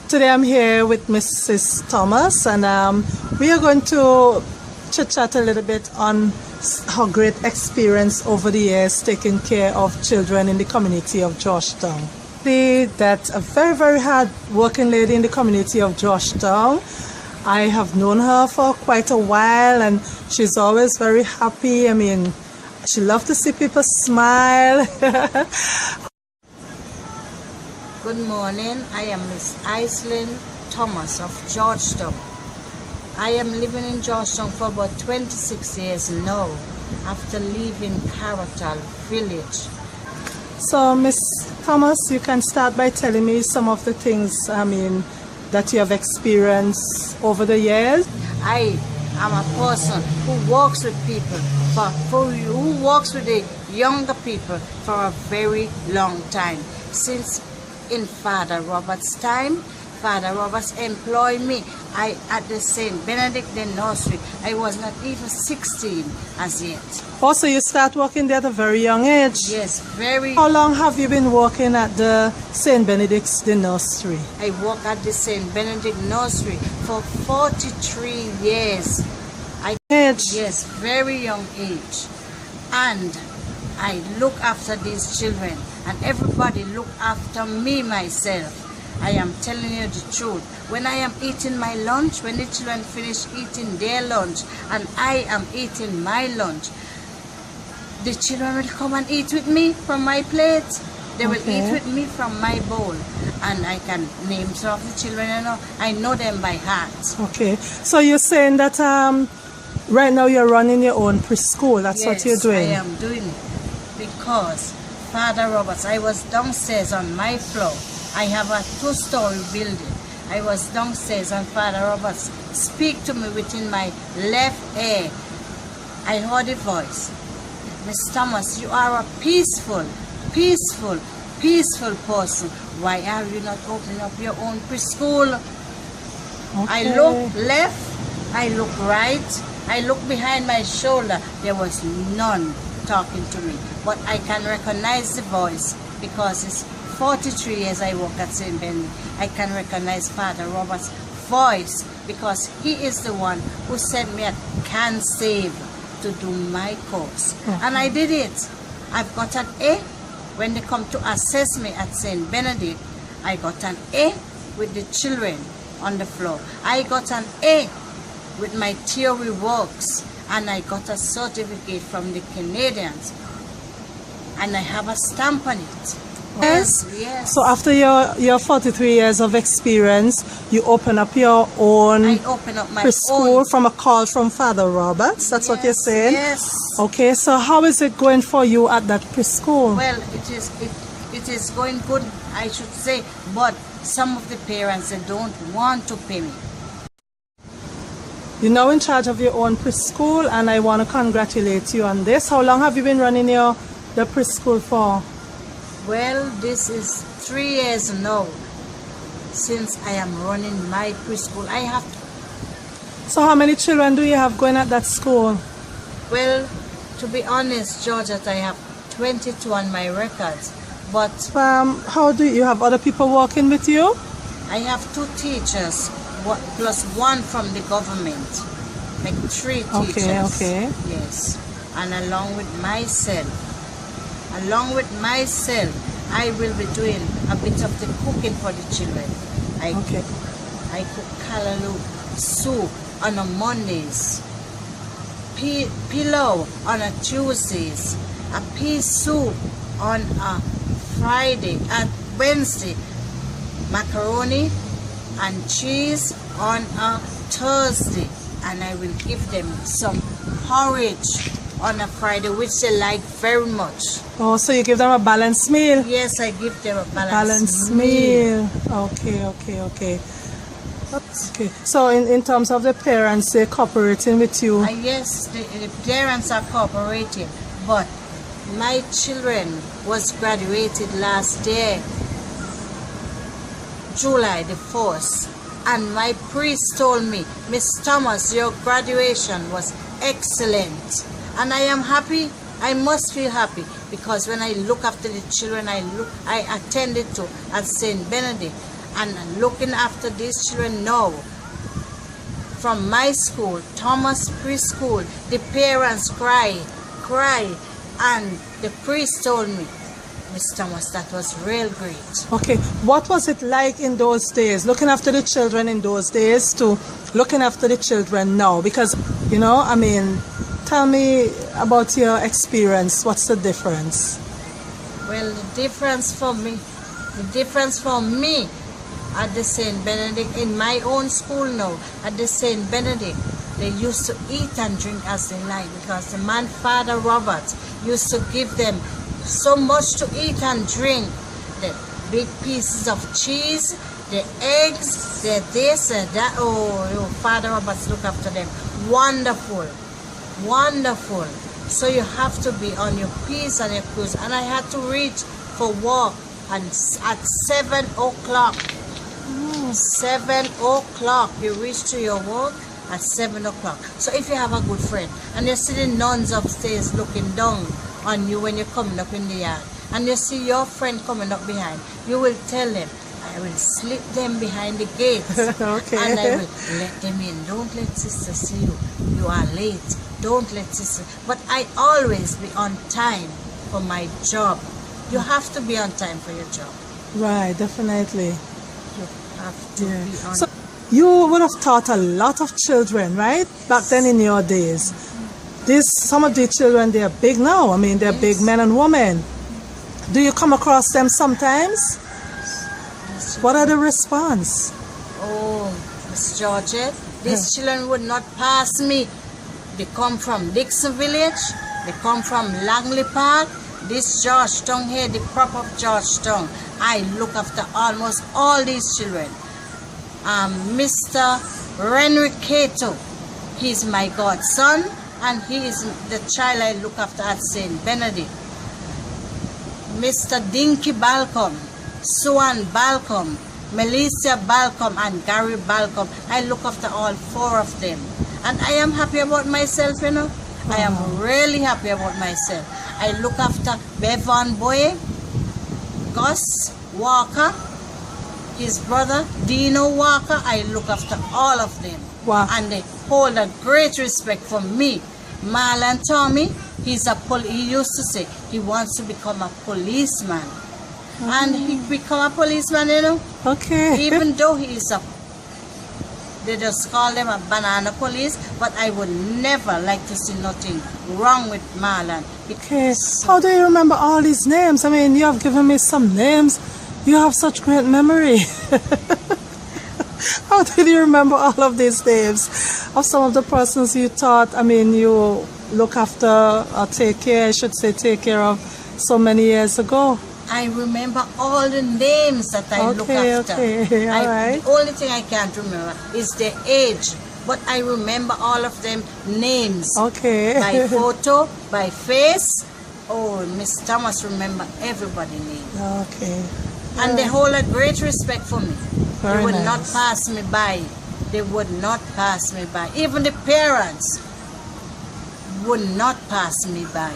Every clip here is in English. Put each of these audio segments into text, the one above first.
Today I'm here with Mrs. Thomas, and we are going to chit-chat a little bit on her great experience over the years taking care of children in the community of Georgetown. That's a very, very hard working lady in the community of Georgetown. I have known her for quite a while, and she's always very happy. I mean, she loves to see people smile. Good morning. I am Miss Aislinn Thomas of Georgetown. I am living in Georgetown for about 26 years now, after leaving Caratal village. So, Miss Thomas, you can start by telling me some of the things, that you have experienced over the years. I am a person who works with people, who works with the younger people for a very long time. Since in Father Robert's time, Father Roberts employed me. At the St. Benedict Nursery. I was not even 16 as yet. Also, you start working there at a very young age? Yes, very. How long have you been working at the St. Benedict's Nursery? I work at the St. Benedict Nursery for 43 years. Yes, very young age. And I look after these children, and everybody look after me myself. I am telling you the truth. When I am eating my lunch, when the children finish eating their lunch and I am eating my lunch, the children will come and eat with me from my plate. They will eat with me from my bowl. And I can name some of the children, I know them by heart. Okay. So you're saying that right now you're running your own preschool. That's what you're doing? Yes, I am doing it. Because Father Roberts, I was downstairs on my floor. I have a 2-story building. I was downstairs and Father Roberts speak to me within my left ear. I heard a voice. Miss Thomas, you are a peaceful person. Why are you not opening up your own preschool? Okay. I look left, I look right, I look behind my shoulder. There was none talking to me. But I can recognize the voice because it's 43 years I work at St. Benedict. I can recognize Father Robert's voice because he is the one who sent me at Can Save to do my course. And I did it. I've got an A. When they come to assess me at St. Benedict, I got an A with the children on the floor. I got an A with my theory works, and I got a certificate from the Canadians, and I have a stamp on it. Yes. So after your 43 years of experience, you open up your own I open up my preschool own. from a call from Father Roberts. That's what you're saying? Yes. Okay, so how is it going for you at that preschool? Well, it is going good, I should say, but some of the parents, they don't want to pay me. You're now in charge of your own preschool, and I want to congratulate you on this. How long have you been running the preschool for? Well, this is 3 years now since I am running my preschool. So how many children do you have going at that school? Well, to be honest, Georgette, I have 22 on my records. But how do you have other people working with you? I have 2 teachers plus 1 from the government, like 3 teachers. Okay. Yes, and along with myself, I will be doing a bit of the cooking for the children. I cook callaloo soup on a Mondays, pilau on a Tuesdays, a pea soup on a Friday and Wednesday, macaroni and cheese on a Thursday, and I will give them some porridge on a Friday, which they like very much. Oh, so you give them a balanced meal? Yes, I give them a balanced meal. Okay. Okay. So in terms of the parents, they're cooperating with you? Yes, the parents are cooperating, but my children was graduated last year, July the 4th, and my priest told me, Miss Thomas, your graduation was excellent. And I am happy. I must feel happy because when I look after the children I attended to at St. Benedict, and looking after these children now. From my school, Thomas Preschool, the parents cry, and the priest told me, Miss Thomas, that was real great. Okay, what was it like in those days, looking after the children in those days to looking after the children now? Because, you know, I mean, tell me about your experience. What's the difference? Well, the difference for me at the St. Benedict, in my own school now, at the St. Benedict, they used to eat and drink as they like, because the man, Father Robert, used to give them so much to eat and drink. The big pieces of cheese, the eggs, the this and that. Oh, Father Roberts look after them. Wonderful, wonderful. So you have to be on your P's and your Q's. And I had to reach for walk and at 7 o'clock. 7 o'clock, you reach to your work at 7 o'clock. So if you have a good friend and you see the nuns upstairs looking down on you when you're coming up in the yard, and you see your friend coming up behind, you will tell them, I will slip them behind the gate. Okay. And I will let them in. Don't let sister see you. You are late. Don't let sister. But I always be on time for my job. You have to be on time for your job. Right, definitely. You have to Yeah. be on So you would have taught a lot of children, right? Back then in your days. Some of these children, they are big now. I mean, they're big men and women. Do you come across them sometimes? What are the response? Oh, Miss Georgette, these children would not pass me. They come from Dixon Village. They come from Langley Park. This Georgetown here, the prop of Georgetown. I look after almost all these children. Mr. Renry Cato, he's my godson, and he is the child I look after at St. Benedict. Mr. Dinky Balcom, Suan Balcom, Melissa Balcom, and Gary Balcom. I look after all 4 of them. And I am happy about myself, you know. I am really happy about myself. I look after Bevan Boye, Gus Walker, his brother Dino Walker. I look after all of them. Wow. And they hold a great respect for me. Marlon Tommy, he used to say he wants to become a policeman. And he become a policeman, you know. Okay. Even though he is they just call them a banana police, but I would never like to see nothing wrong with Marlon. Okay. How do you remember all these names? I mean, you have given me some names. You have such great memory. How did you remember all of these names of some of the persons you taught? I mean, you look after or take care of so many years ago. I remember all the names that I look after. Okay, all right. The only thing I can't remember is their age, but I remember all of them names. Okay. By photo, by face. Oh, Miss Thomas remember everybody's name. Okay. And they hold a great respect for me. Very They would nice. not pass me by. They would not pass me by. Even the parents would not pass me by.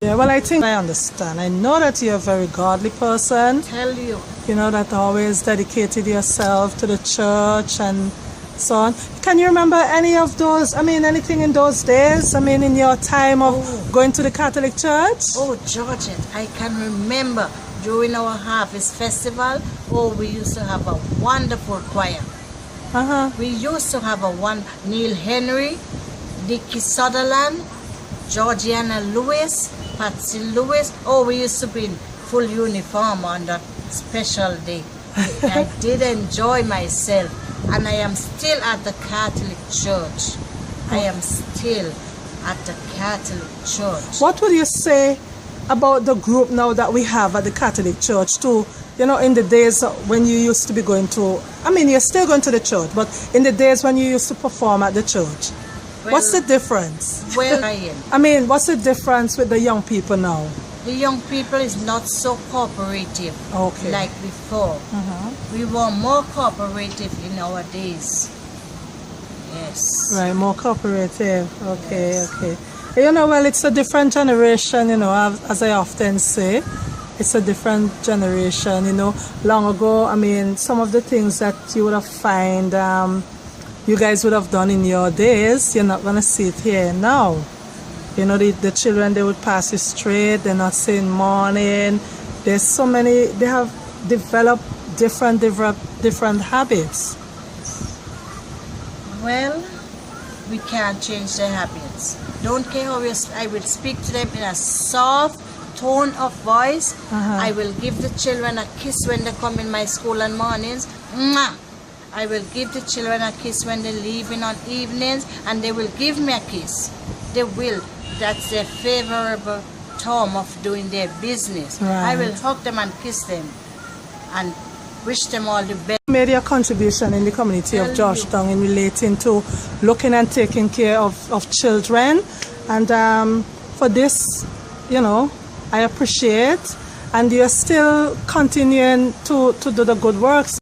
Yeah, well, I think I understand. I know that you're a very godly person. Tell you. You know, that always dedicated yourself to the church and so on. Can you remember any of those, anything in those days? In your time of going to the Catholic Church? Oh, Georgette, I can remember during our Harvest Festival, we used to have a wonderful choir. We used to have Neil Henry, Dickie Sutherland, Georgiana Lewis, Patsy Lewis. We used to be in full uniform on that special day. I did enjoy myself, and I am still at the Catholic Church. I am still at the Catholic Church. What would you say about the group now that we have at the Catholic Church too? You know, in the days when you used to be going to, you're still going to the church, but in the days when you used to perform at the church, what's the difference? Well, what's the difference with the young people now? the young people is not so cooperative like before. We were more cooperative in our days. Yes. Right, more cooperative. Okay, okay. You know, well, it's a different generation, you know, as I often say. it's a different generation, you know. Long ago, I mean, some of the things that you would have find you guys would have done in your days, you're not going to see it here now. You know, the children, they would pass you straight, they're not saying morning. There's so many, they have developed different habits. Well, we can't change their habits. Don't care how I will speak to them in a soft tone of voice. I will give the children a kiss when they come in my school on mornings. Mwah! I will give the children a kiss when they're leaving on evenings, and they will give me a kiss. They will. That's their favorable term of doing their business. Right. I will hug them and kiss them and wish them all the best. Made your contribution in the community of Georgetown in relating to looking and taking care of children, and for this, you know, I appreciate, and you're still continuing to do the good works.